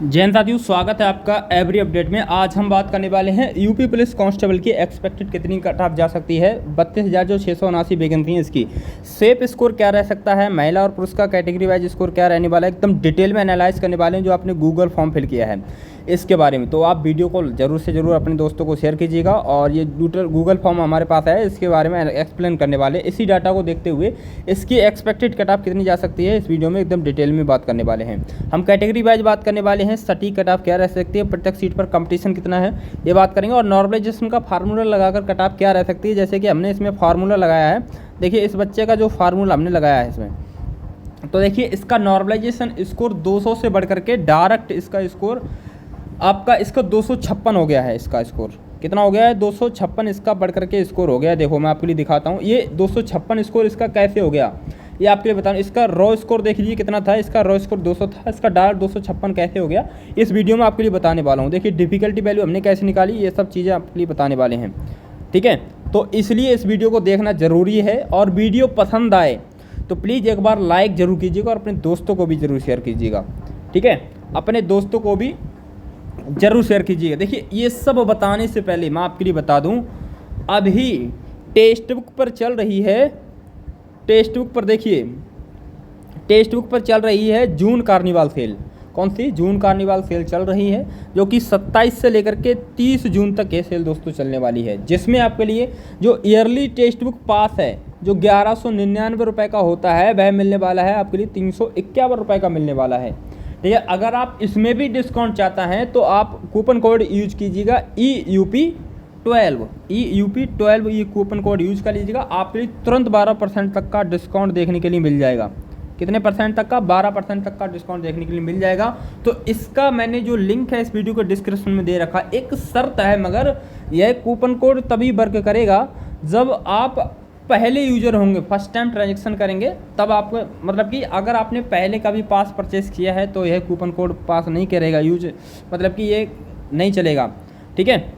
जय हिंद साथियों, स्वागत है आपका एवरी अपडेट में। आज हम बात करने वाले हैं यूपी पुलिस कांस्टेबल की एक्सपेक्टेड कितनी कट ऑफ जा सकती है। 32,000 जो 679 वैकेंसी है इसकी सेफ स्कोर क्या रह सकता है, महिला और पुरुष का कैटेगरी वाइज स्कोर क्या रहने वाला है, एकदम डिटेल में एनालाइज करने वाले हैं जो आपने गूगल फॉर्म फिल किया है इसके बारे में। तो आप वीडियो को जरूर से जरूर अपने दोस्तों को शेयर कीजिएगा। और ये गूगल फॉर्म हमारे पास है, इसके बारे में एक्सप्लेन करने वाले, इसी डाटा को देखते हुए इसकी एक्सपेक्टेड कट ऑफ कितनी जा सकती है इस वीडियो में एकदम डिटेल में बात करने वाले हैं। हम कैटेगरी वाइज बात करने वाले हैं, सटीक कट ऑफ क्या रह सकती है, प्रत्येक सीट पर कंपटीशन कितना है ये बात करेंगे। और नॉर्मलाइजेशन का फार्मूला लगाकर कट ऑफ क्या रह सकती है, जैसे कि हमने इसमें फार्मूला लगाया है। देखिए इस बच्चे का जो फार्मूला हमने लगाया है इसमें, तो देखिए इसका नॉर्मलाइजेशन स्कोर 200 से बढ़ करके डायरेक्ट इसका स्कोर आपका इसका 256 हो गया है। इसका स्कोर कितना हो गया है, 256 इसका बढ़ करके स्कोर हो गया है। देखो मैं आपके लिए दिखाता हूँ, ये 256 स्कोर इसका कैसे हो गया ये आपके लिए बताऊँ। इसका रॉ स्कोर देख लीजिए कितना था, इसका रॉ स्कोर 200 था, इसका डायरेक्ट 256 कैसे हो गया इस वीडियो में आपके लिए बताने वाला हूँ। देखिए डिफिकल्टी वैल्यू हमने कैसे निकाली, ये सब चीज़ें आपके लिए बताने वाले हैं, ठीक है। तो इसलिए इस वीडियो को देखना ज़रूरी है, और वीडियो पसंद आए तो प्लीज़ एक बार लाइक ज़रूर कीजिएगा और अपने दोस्तों को भी ज़रूर शेयर कीजिएगा, ठीक है। अपने दोस्तों को भी ज़रूर शेयर कीजिएगा। देखिए ये सब बताने से पहले मैं आपके लिए बता दूं, अभी टेक्स्ट बुक पर चल रही है, टेक्स्ट बुक पर देखिए टेक्स्ट बुक पर चल रही है जून कार्निवाल सेल। कौन सी जून कार्निवाल सेल चल रही है, जो कि 27 से लेकर के 30 जून तक ये सेल दोस्तों चलने वाली है, जिसमें आपके लिए जो ईयरली टेक्स्ट बुक पास है जो 1199 रुपये का होता है, वह मिलने वाला है आपके लिए 351 रुपये का मिलने वाला है, ठीक है। अगर आप इसमें भी डिस्काउंट चाहता हैं तो आप कूपन कोड यूज कीजिएगा EUP12 ये कूपन कोड यूज कर लीजिएगा। आपके लिए तुरंत 12% तक का डिस्काउंट देखने के लिए मिल जाएगा। कितने परसेंट तक का, 12% तक का डिस्काउंट देखने के लिए मिल जाएगा। तो इसका मैंने जो लिंक है इस वीडियो के डिस्क्रिप्शन में दे रखा। एक शर्त है, मगर यह कूपन कोड तभी वर्क करेगा जब आप पहले यूजर होंगे, फर्स्ट टाइम ट्रांजेक्शन करेंगे तब आपको, मतलब कि अगर आपने पहले कभी पास परचेस किया है तो यह कूपन कोड पास नहीं करेगा, यूज मतलब कि ये नहीं चलेगा, ठीक है,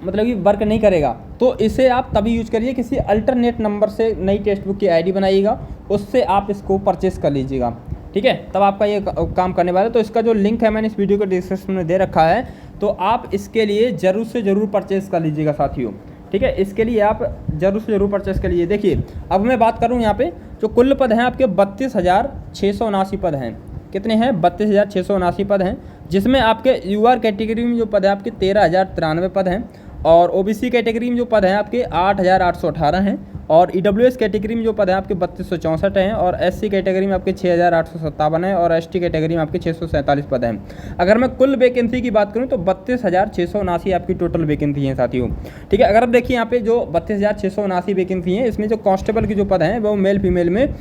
मतलब कि वर्क नहीं करेगा। तो इसे आप तभी यूज करिए, किसी अल्टरनेट नंबर से नई टेक्स्ट बुक की आईडी बनाइएगा, उससे आप इसको परचेस कर लीजिएगा, ठीक है, तब आपका ये काम करने वाला है। तो इसका जो लिंक है मैंने इस वीडियो के डिस्क्रिप्शन में दे रखा है, तो आप इसके लिए ज़रूर से ज़रूर परचेस कर लीजिएगा साथियों, ठीक है। इसके लिए आप जरूर से जरूर परचेस करिए। देखिए अब मैं बात करूं यहाँ पे जो कुल पद हैं आपके 32,679 पद हैं। कितने हैं, 32,679 पद हैं, जिसमें आपके यूआर कैटेगरी में जो पद है आपके 13,093 पद हैं, और ओबीसी कैटेगरी में जो पद हैं आपके 8,818 हैं, और ईडब्ल्यूएस कैटेगरी में जो पद हैं आपके 3264 हैं, और एससी कैटेगरी में आपके 6,857 हैं, और एसटी कैटेगरी में आपके 647 पद हैं। अगर मैं कुल वैकेंसी की बात करूं तो 32,679 आपकी टोटल वैकेंसी हैं साथियों, ठीक है। अगर आप देखिए यहाँ पे जो 32,679 वैकेंसी हैं, इसमें जो कांस्टेबल की जो पद हैं वो मेल फीमेल में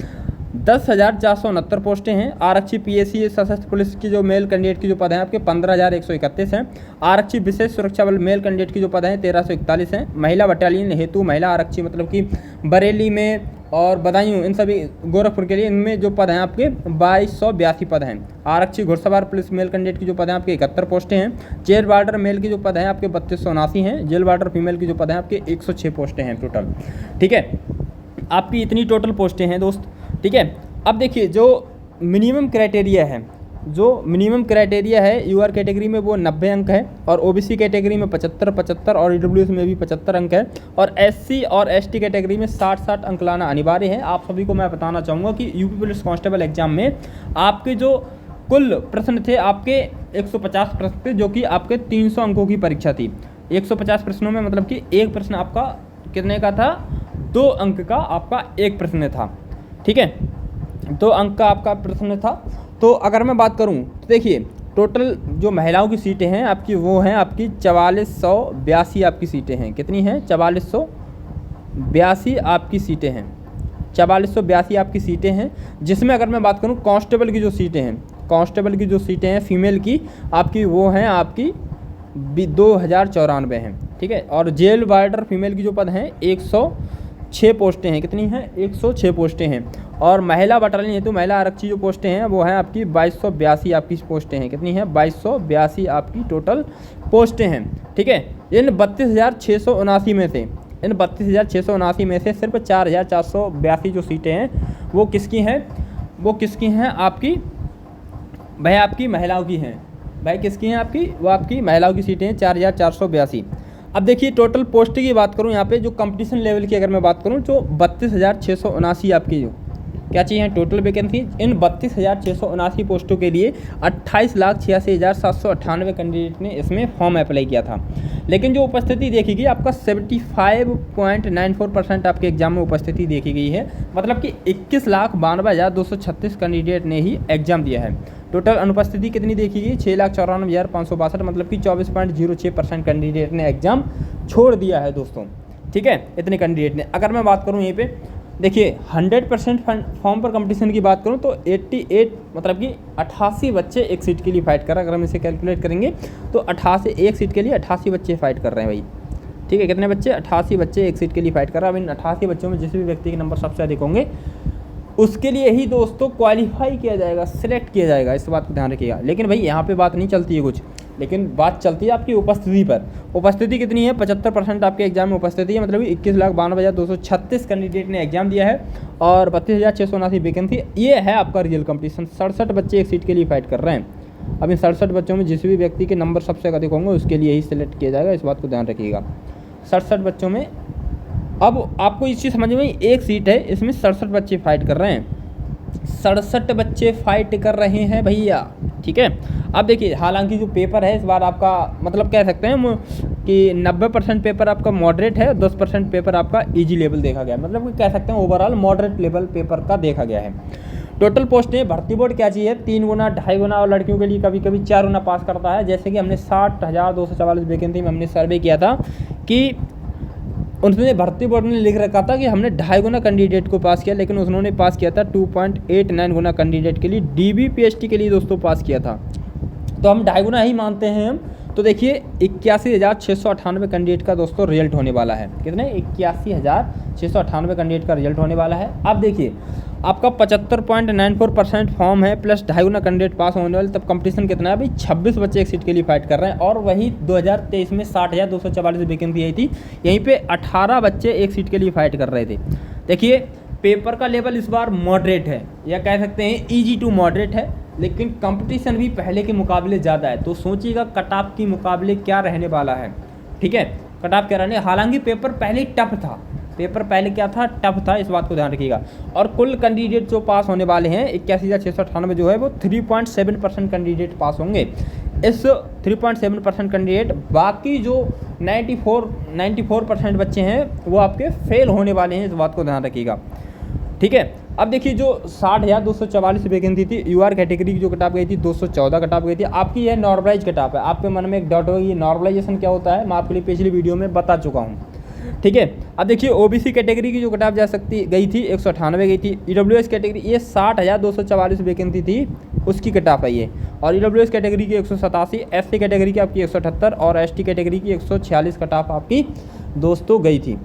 10,469 पोस्टें हैं। आरक्षी पीएसी सशस्त्र पुलिस की जो मेल कैंडिडेट की जो पद हैं आपके 15,131 हैं। आरक्षी विशेष सुरक्षा बल मेल कैंडिडेट की जो पद हैं 1,341 हैं। महिला बटालियन हेतु महिला आरक्षी मतलब कि बरेली में और बदायूं, इन सभी गोरखपुर के लिए इनमें जो पद हैं आपके 2,282 पद हैं। आरक्षी घुड़सवार पुलिस मेल कैंडिडेट की जो पद हैं आपके 71 पोस्टें हैं। जेल वार्डर मेल की जो पद हैं आपके 3279 हैं। जेल वार्डर फीमेल की जो पद हैं आपके 106 पोस्टें हैं टोटल, ठीक है। आपकी इतनी टोटल पोस्टें हैं दोस्त, ठीक है। अब देखिए जो मिनिमम क्राइटेरिया है, जो मिनिमम क्राइटेरिया है यूआर कैटेगरी में वो 90 अंक है, और ओबीसी कैटेगरी में 75 और ईडब्ल्यूएस में भी 75 अंक है, और एससी और एसटी कैटेगरी में 60 अंक लाना अनिवार्य है। आप सभी को मैं बताना चाहूँगा कि यूपी पुलिस कांस्टेबल एग्जाम में आपके जो कुल प्रश्न थे आपके 150 प्रश्न थे, जो कि आपके 300 अंकों की परीक्षा थी। 150 प्रश्नों में मतलब कि एक प्रश्न आपका कितने का था, 2 अंक का आपका एक प्रश्न था, ठीक है, 2 अंक का आपका प्रश्न था। तो अगर मैं बात करूं तो देखिए टोटल जो महिलाओं की सीटें हैं आपकी वो हैं आपकी 4482 आपकी सीटें हैं। कितनी हैं, 4482 आपकी सीटें हैं, 4482 आपकी सीटें हैं, जिसमें अगर मैं बात करूं कांस्टेबल की जो सीटें हैं, कांस्टेबल की जो सीटें हैं फीमेल की आपकी वो हैं आपकी 2,094 हैं, ठीक है। और जेल वार्डर फीमेल की जो पद हैं 106 पोस्टें हैं। कितनी हैं, 106 पोस्टें हैं। और महिला बटालियन हेतु महिला आरक्षी जो पोस्टें हैं वो हैं आपकी 2282 आपकी पोस्टें हैं। कितनी हैं, 2282 आपकी टोटल पोस्टें हैं, ठीक है। इन 32,679 में से, इन 32,679 में से सिर्फ 4,482 जो सीटें हैं वो किसकी हैं, आपकी वह आपकी महिलाओं की हैं। भाई किसकी हैं आपकी, वो आपकी महिलाओं की सीटें हैं 4482। अब देखिए टोटल पोस्ट की बात करूं, यहाँ पे जो कंपटीशन लेवल की अगर मैं बात करूं तो 32,679 आपकी जो क्या चाहिए टोटल वैकेंसी। इन 32,679 पोस्टों के लिए 28,86,798 कैंडिडेट ने इसमें फॉर्म अप्लाई किया था। लेकिन जो उपस्थिति देखी गई आपका 75.94% आपके एग्जाम में उपस्थिति देखी गई है, मतलब कि 21,92,236 कैंडिडेट ने ही एग्जाम दिया है। टोटल अनुपस्थिति कितनी देखी गई, 6,94,562, मतलब कि 24.06% कैंडिडेट ने एग्जाम छोड़ दिया है दोस्तों। ठीक है, इतने कैंडिडेट ने। अगर मैं बात करूँ यहीं पे देखिए 100% फॉर्म पर कंपटीशन की बात करूं तो 88 मतलब कि 88 बच्चे एक सीट के लिए फाइट कर रहे हैं। अगर हम इसे कैलकुलेट करेंगे तो 88 एक सीट के लिए 88 बच्चे फाइट कर रहे हैं भाई। ठीक है, कितने बच्चे, 88 बच्चे एक सीट के लिए फाइट कर रहे हैं। अब इन 88 बच्चों में जिस भी व्यक्ति के नंबर सबसे अधिक होंगे उसके लिए ही दोस्तों क्वालिफाई किया जाएगा, सिलेक्ट किया जाएगा, इस बात को ध्यान रखिएगा। लेकिन भाई यहाँ पे बात नहीं चलती है कुछ, लेकिन बात चलती है आपकी उपस्थिति पर। उपस्थिति कितनी है, 75% आपके एग्जाम में उपस्थिति है, मतलब 21,92,236 कैंडिडेट ने एग्जाम दिया है और 32,679 वैकेंसी। ये है आपका रियल कंपटीशन। 67 बच्चे एक सीट के लिए फाइट कर रहे हैं। अब इन 67 बच्चों में जिस भी व्यक्ति के नंबर सबसे अधिक होंगे उसके लिए ही सिलेक्ट किया जाएगा, इस बात को ध्यान रखिएगा। 67 बच्चों में, अब आपको इस चीज़ समझ में, एक सीट है इसमें 67 बच्चे फाइट कर रहे हैं, 67 बच्चे फाइट कर रहे हैं भैया। ठीक है, अब देखिए हालांकि जो पेपर है इस बार आपका मतलब कह सकते हैं कि 90% पेपर आपका मॉडरेट है, 10% पेपर आपका इजी लेवल देखा गया है, मतलब कि कह सकते हैं ओवरऑल मॉडरेट लेवल पेपर का देखा गया है। टोटल पोस्टें भर्ती बोर्ड क्या चाहिए, 3 गुना 2.5 गुना, और लड़कियों के लिए कभी कभी 4 गुना पास करता है। जैसे कि हमने 60,244 वैकेंसी में हमने सर्वे किया था कि उन्होंने भर्ती बोर्ड ने लिख रखा था कि हमने 2.5 गुना कैंडिडेट को पास किया, लेकिन उन्होंने पास किया था 2.89 गुना कैंडिडेट के लिए, DBPST के लिए दोस्तों पास किया था। तो हम 2.5 गुना ही मानते हैं हम। तो देखिए 81,698 कैंडिडेट का दोस्तों रिजल्ट होने वाला है। कितने, 81,698 कैंडिडेट का रिजल्ट होने वाला है। अब देखिए आपका 75.94% फॉर्म है प्लस 2.5 गुना कैंडिडेट पास होने वाले, तब कंपटीशन कितना है भाई, 26 बच्चे एक सीट के लिए फाइट कर रहे हैं। और वही 2023 में 60,244 वैकेंसी आई थी, यहीं पे 18 बच्चे एक सीट के लिए फाइट कर रहे थे। देखिए पेपर का लेवल इस बार मॉडरेट है, या कह सकते हैं ईजी टू मॉडरेट है, लेकिन कंपटीशन भी पहले के मुकाबले ज़्यादा है। तो सोचिएगा कट ऑफ के मुकाबले क्या रहने वाला है। ठीक है, कट ऑफ क्या रहने, हालांकि पेपर पहले टफ था, पेपर पहले क्या था, टफ था, इस बात को ध्यान रखिएगा। और कुल कैंडिडेट जो पास होने वाले हैं 81,698 जो है वो 3.7% कैंडिडेट पास होंगे। इस 3.7% कैंडिडेट, बाकी जो 94% बच्चे हैं वो आपके फेल होने वाले हैं, इस बात को ध्यान रखिएगा। ठीक है, अब देखिए जो 60,244 वैकेंसी थी यूआर कैटेगरी की जो कटाप गई थी 214 कटाप गई थी। आपकी यह नॉर्मलाइज कटाप है। आपके मन में एक डाउट होगा ये नॉर्मलाइजेशन क्या होता है, मैं आपके लिए पिछली वीडियो में बता चुका हूँ। ठीक है, अब देखिए ओबीसी कैटेगरी की जो कटाप जा सकती गई थी 198 गई थी। ईडब्ल्यूएस कैटेगरी ये 60,244 वैकेंसी थी उसकी कटाप है ये, और ईडब्ल्यूएस कैटेगरी की 187, एससी कैटेगरी की आपकी 178 और एसटी कैटेगरी की 146 कटाप आपकी दोस्तों गई थी।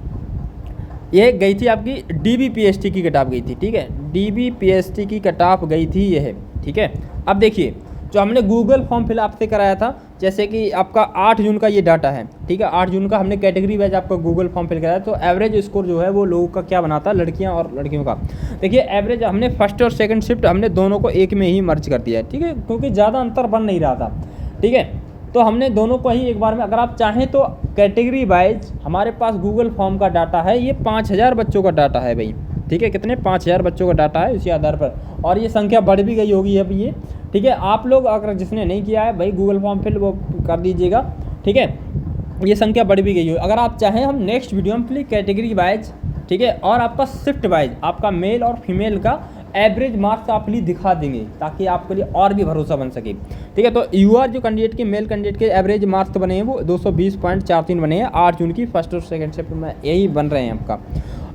ये गई थी आपकी DBPST की कटाप गई थी। ठीक है, DBPST की कटाप गई थी यह। ठीक है, अब देखिए जो हमने गूगल फॉर्म फिल आपसे कराया था, जैसे कि आपका 8 जून का ये डाटा है। ठीक है, 8 जून का हमने कैटेगरी वाइज आपका गूगल फॉर्म फिल कराया, तो एवरेज स्कोर जो है वो लोगों का क्या बनाता है, लड़कियां और लड़कियों का। देखिए एवरेज हमने फर्स्ट और सेकंड शिफ्ट हमने दोनों को एक में ही मर्ज कर दिया है। ठीक है, क्योंकि ज़्यादा अंतर बन नहीं रहा था। ठीक है, तो हमने दोनों को ही एक बार में, अगर आप चाहें तो कैटेगरी वाइज हमारे पास गूगल फॉर्म का डाटा है, ये 5,000 बच्चों का डाटा है भाई। ठीक है, कितने, 5,000 बच्चों का डाटा है, उसी आधार पर, और ये संख्या बढ़ भी गई होगी अब ये। ठीक है, आप लोग अगर जिसने नहीं किया है भाई गूगल फॉर्म फिल वो कर दीजिएगा। ठीक है, ये संख्या बढ़ भी गई हो। अगर आप चाहें हम नेक्स्ट वीडियो में फिर कैटेगरी वाइज, ठीक है, और आपका शिफ्ट वाइज आपका मेल और फीमेल का एवरेज मार्क्स आप लिए दिखा देंगे, ताकि आपके लिए और भी भरोसा बन सके। ठीक है, तो यूआर जो कैंडिडेट के मेल कैंडिडेट के एवरेज मार्क्स बने हैं वो 220.43 बने हैं 8 जून की फर्स्ट और सेकंड शिफ्ट में, यही बन रहे हैं आपका।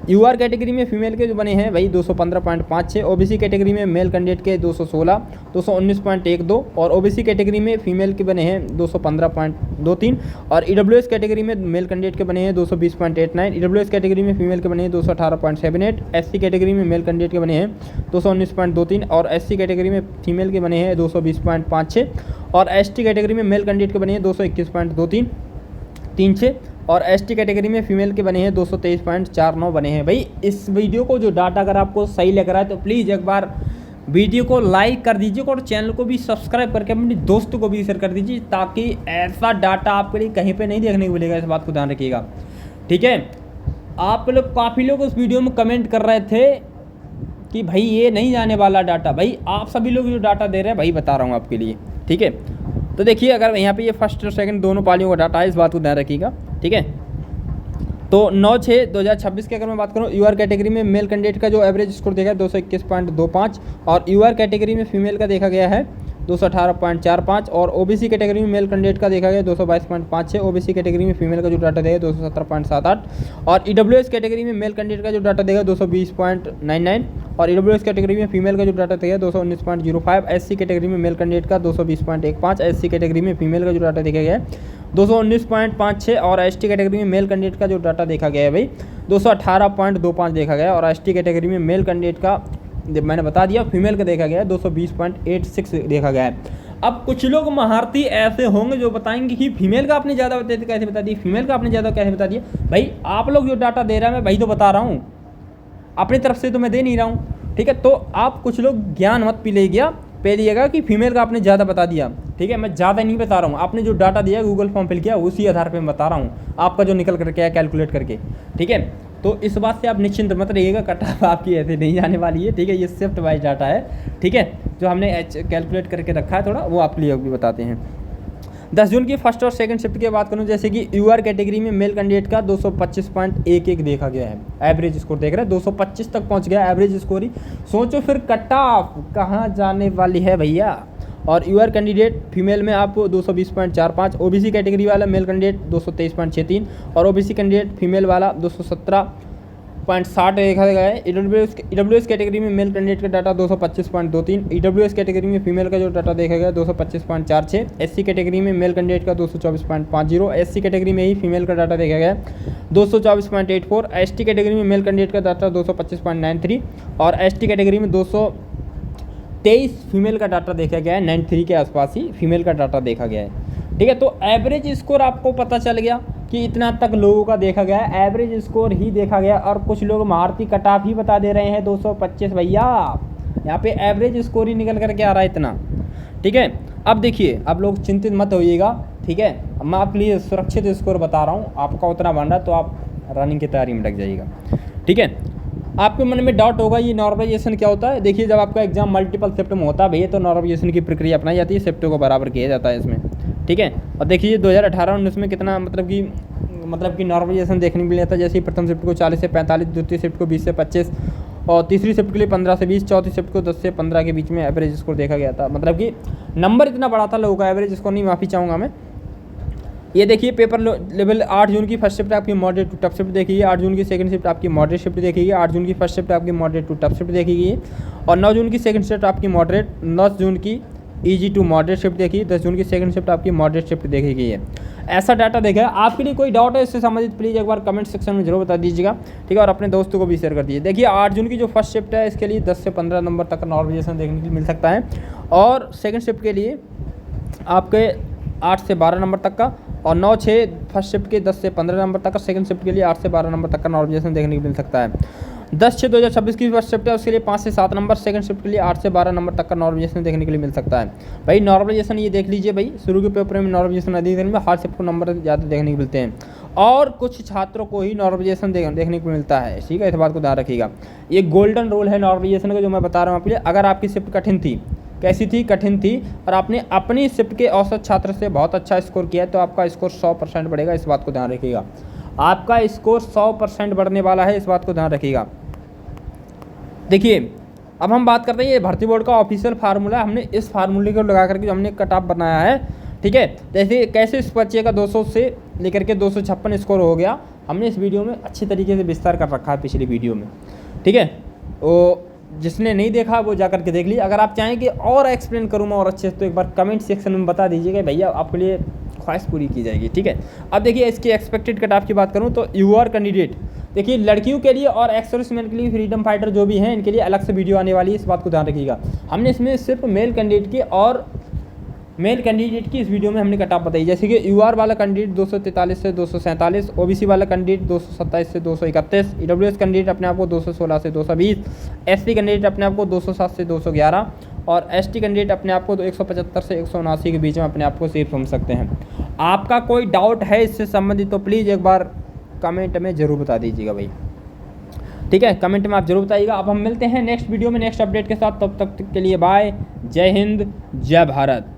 यूआर कैटेगरी में फीमेल के जो बने हैं वही 215.56, ओबीसी कैटेगरी में मेल कैंडिडेट के 216, 219.12, और ओबीसी कैटेगरी में फीमेल के बने हैं 215.23, और ईडब्ल्यूएस कैटेगरी में मेल कैंडिडेट के बने हैं 220.89, ईडब्ल्यूएस कैटेगरी में फीमेल के बने हैं 218.78, एससी कैटेगरी में मेल कैंडिडेट के बने हैं 219.23, और एससी कैटेगरी में फीमेल के बने हैं 220.56, और एसटी कैटेगरी में मेल कैंडिडेट के बने हैं 221.23, और एसटी कैटेगरी में फीमेल के बने हैं 223.49 बने हैं। भाई इस वीडियो को जो डाटा अगर आपको सही लग रहा है तो प्लीज़ एक बार वीडियो को लाइक कर दीजिए और चैनल को भी सब्सक्राइब करके अपने दोस्तों को भी शेयर कर दीजिए, ताकि ऐसा डाटा आपके लिए कहीं पे नहीं देखने को मिलेगा। इस बात को ध्यान रखिएगा, ठीक है। आप लोग काफ़ी लोग उस वीडियो में कमेंट कर रहे थे कि भाई ये नहीं जाने वाला डाटा। भाई आप सभी लोग जो डाटा दे रहे हैं भाई बता रहा हूँ आपके लिए, ठीक है। तो देखिए अगर यहाँ पे ये फर्स्ट और सेकंड दोनों पालियों का डाटा है, इस बात को ध्यान रखिएगा, ठीक है। तो 9/6/2026 की अगर मैं बात करूँ, यूआर कैटेगरी में मेल कैंडिडेट का जो एवरेज स्कोर देखा है 221.25 और यूआर कैटेगरी में फीमेल का देखा गया है 218.45 और ओबीसी कैटेगरी में मेल कैंडिडेट का देखा गया 222.56, ओबीसी कैटेगरी में फीमेल का जो डाटा देगा 217.78 और ईडब्ल्यूएस कैटेगरी में मेल कैंडिडेट का जो डाटा देगा 220.99 और ईडब्ल्यूएस कैटेगरी में फीमेल का जो डाटा देगा 219.05, एससी कैटेगरी में मेल कैंडिडेट का 220.15, एससी कैटेगरी में फीमेल का जो डाटा देखा गया है 219.56 और एसटी कैटेगरी में मेल कैंडिडेट का जो डाटा देखा गया है भाई 218.25 देखा गया और एसटी कैटेगरी में मेल कैंडिडेट का मैंने बता दिया, फीमेल का देखा गया है 220.86 देखा गया है। अब कुछ लोग महारथी ऐसे होंगे जो बताएंगे कि फीमेल का आपने ज़्यादा कैसे बता दिया, फीमेल का आपने ज़्यादा कैसे बता दिया। भाई आप लोग जो डाटा दे रहे हैं मैं वही तो बता रहा हूँ, अपनी तरफ से तो मैं दे नहीं रहा हूँ, ठीक है। तो आप कुछ लोग ज्ञान मत पे लिएगा कि फीमेल का आपने ज़्यादा बता दिया, ठीक है। मैं ज़्यादा नहीं बता रहा हूँ, आपने जो डाटा दिया गूगल फॉर्म फिल किया उसी आधार पे मैं बता रहा हूँ आपका जो निकल करके आया कैलकुलेट करके, ठीक है। तो इस बात से आप निश्चिंत मत रहिएगा, कट ऑफ आपकी ऐसे नहीं जाने वाली है, ठीक है। ये शिफ्ट वाइज डाटा है, ठीक है, जो हमने कैलकुलेट करके रखा है थोड़ा, वो आपके लिए भी बताते हैं। 10 जून की फर्स्ट और सेकंड शिफ्ट की बात करूं, जैसे कि यूआर कैटेगरी में मेल कैंडिडेट का 225.11 देखा गया है, एवरेज स्कोर देख रहे हैं 225 तक पहुंच गया एवरेज स्कोर ही। सोचो फिर कट ऑफ कहाँ जाने वाली है भैया। और यूआर कैंडिडेट फीमेल में आप 220.45, ओबीसी कैटेगरी वाला मेल कैंडिडेट 223.63 और ओबीसी कैंडिडेट फीमेल वाला 217.60 देखा गया है। ईडब्ल्यूएस कैटेगरी में मेल कैंडिडेट का डाटा 225.23, ईडब्ल्यूएस कैटेगरी में फीमेल का जो डाटा देखा गया 225.46, एससी कैटेगरी में मेल कैंडिडेट का 224.50, एससी कैटेगरी में ही फीमेल का डाटा देखा गया 224.84, एसटी कैटेगरी में मेल कैंडिडेट का डाटा 225.93 और एसटी कैटेगरी में 223 फीमेल का डाटा देखा गया है, 93 के आसपास ही फीमेल का डाटा देखा गया है, ठीक है। तो एवरेज स्कोर आपको पता चल गया कि इतना तक लोगों का देखा गया है, एवरेज स्कोर ही देखा गया। और कुछ लोग महारथी कट ऑफ ही बता दे रहे हैं 225 भैया, यहाँ पे एवरेज स्कोर ही निकल करके आ रहा है इतना, ठीक है। अब देखिए आप लोग चिंतित मत होइएगा, ठीक है, मैं आपके लिए सुरक्षित स्कोर बता रहा हूँ, आपका उतना बन रहा है तो आप रनिंग की तैयारी में लग जाइएगा, ठीक है। आपके मन में डाउट होगा ये नॉर्मलाइजेशन क्या होता है। देखिए जब आपका एग्जाम मल्टीपल शिफ्ट में होता है भैया तो नॉर्मलाइजेशन की प्रक्रिया अपनाई जाती है, शिफ्टों को बराबर किया जाता है इसमें, ठीक है। और देखिए 2018-19 में कितना मतलब कि नॉर्मलाइजेशन देखने को मिला था। जैसे प्रथम शिफ्ट को 40 से 45, द्वितीय शिफ्ट को 20 से 25 और तीसरी शिफ्ट के लिए 15 से 20, चौथी शिफ्ट को 10 से 15 के बीच में एवरेज स्कोर देखा गया था। मतलब कि नंबर इतना बड़ा था लोगों का, एवरेज स्कोर नहीं, माफ़ी चाहूँगा मैं। ये देखिए पेपर लेवल 8 जून की फर्स्ट शिफ्ट आपकी मॉडरेट टू टफ शिफ्ट देखिए, 8 जून की सेकंड शिफ्ट आपकी मॉडरेट शिफ्ट देखिए, 8 जून की फर्स्ट शिफ्ट आपकी मॉडरेट टू टफ शिफ्ट देखिए और 9 जून की सेकंड शिफ्ट आपकी मॉडरेट, 9 जून की ईजी टू मॉडरेट शिफ्ट देखिए, 10 जून की सेकंड शिफ्ट आपकी मॉडरेट शिफ्ट देखी गई है। ऐसा डाटा देखा है। आपके लिए कोई डाउट है इससे संबंधित प्लीज़ एक बार कमेंट सेक्शन में जरूर बता दीजिएगा, ठीक है, और अपने दोस्तों को भी शेयर कर दीजिए। देखिए 8 जून की जो फर्स्ट शिफ्ट है इसके लिए 10 से 15 नंबर तक का नॉर्मलाइजेशन देखने को मिल सकता है और सेकंड शिफ्ट के लिए आपके 8 से 12 नंबर तक का और 9-6 फर्स्ट शिफ्ट के 10 से 15 नंबर तक का, सेकंड शिफ्ट के लिए 8 से 12 नंबर तक का नॉर्मलाइजेशन देखने को मिल सकता है। 10/6/2026 की फर्स्ट शिफ्ट है उसके लिए 5 से 7 नंबर, सेकंड शिफ्ट के लिए 8 से 12 नंबर तक का नॉर्मलाइजेशन देखने के लिए मिल सकता है। भाई नॉर्मलाइजेशन ये देख लीजिए भाई, शुरू के पेपर में नॉर्मलाइजेशन अधिक देखने में, हार्ड शिफ्ट को नंबर ज़्यादा देखने को मिलते हैं और कुछ छात्रों को ही नॉर्मलाइजेशन देखने को मिलता है, ठीक है, इस बात को ध्यान रखिएगा। ये गोल्डन रूल है नॉर्मलाइजेशन का जो मैं बता रहा हूँ आपके लिए। अगर आपकी शिफ्ट कठिन थी, कैसी थी, कठिन थी और आपने अपनी शिफ्ट के औसत छात्र से बहुत अच्छा स्कोर किया है तो आपका स्कोर 100% बढ़ेगा, इस बात को ध्यान रखिएगा। आपका स्कोर 100% बढ़ने वाला है, इस बात को ध्यान रखिएगा। देखिए अब हम बात करते हैं ये भर्ती बोर्ड का ऑफिशियल फार्मूला, हमने इस फार्मूले को लगा करके जो हमने कट ऑफ बनाया है, ठीक है। जैसे कैसे इस बच्चे का 200 से लेकर के 256 स्कोर हो गया, हमने इस वीडियो में अच्छी तरीके से विस्तार कर रखा है पिछली वीडियो में, ठीक है। वो जिसने नहीं देखा वो जा करके देख लीजिए। अगर आप चाहें कि और एक्सप्लेन करूँ मैं और अच्छे से तो एक बार कमेंट सेक्शन में बता दीजिएगा भैया, आपके लिए ख्वाहिश पूरी की जाएगी, ठीक है। अब देखिए इसकी एक्सपेक्टेड कट ऑफ की बात करूँ तो यूआर कैंडिडेट, देखिए लड़कियों के लिए और एक्स-सर्विसमैन के लिए, फ्रीडम फाइटर जो भी हैं इनके लिए अलग से वीडियो आने वाली है, इस बात को ध्यान रखिएगा। हमने इसमें सिर्फ मेल कैंडिडेट की और मेल कैंडिडेट की इस वीडियो में हमने कट ऑफ बताई, जैसे कि यूआर वाला कैंडिडेट 243 से 247, ओबीसी वाला कैंडिडेट 227 से 231, ईडब्ल्यूएस कैंडिडेट अपने आप को 216 से 220, एससी कैंडिडेट अपने आप को 207 से 211 और एसटी कैंडिडेट अपने आप को 175 से 179 के बीच में अपने आप को सेफ समझ सकते हैं। आपका कोई डाउट है इससे संबंधित तो प्लीज़ एक बार कमेंट में ज़रूर बता दीजिएगा भाई, ठीक है, कमेंट में आप जरूर बताइएगा। अब हम मिलते हैं नेक्स्ट वीडियो में नेक्स्ट अपडेट के साथ, तब तक के लिए बाय, जय हिंद, जय भारत।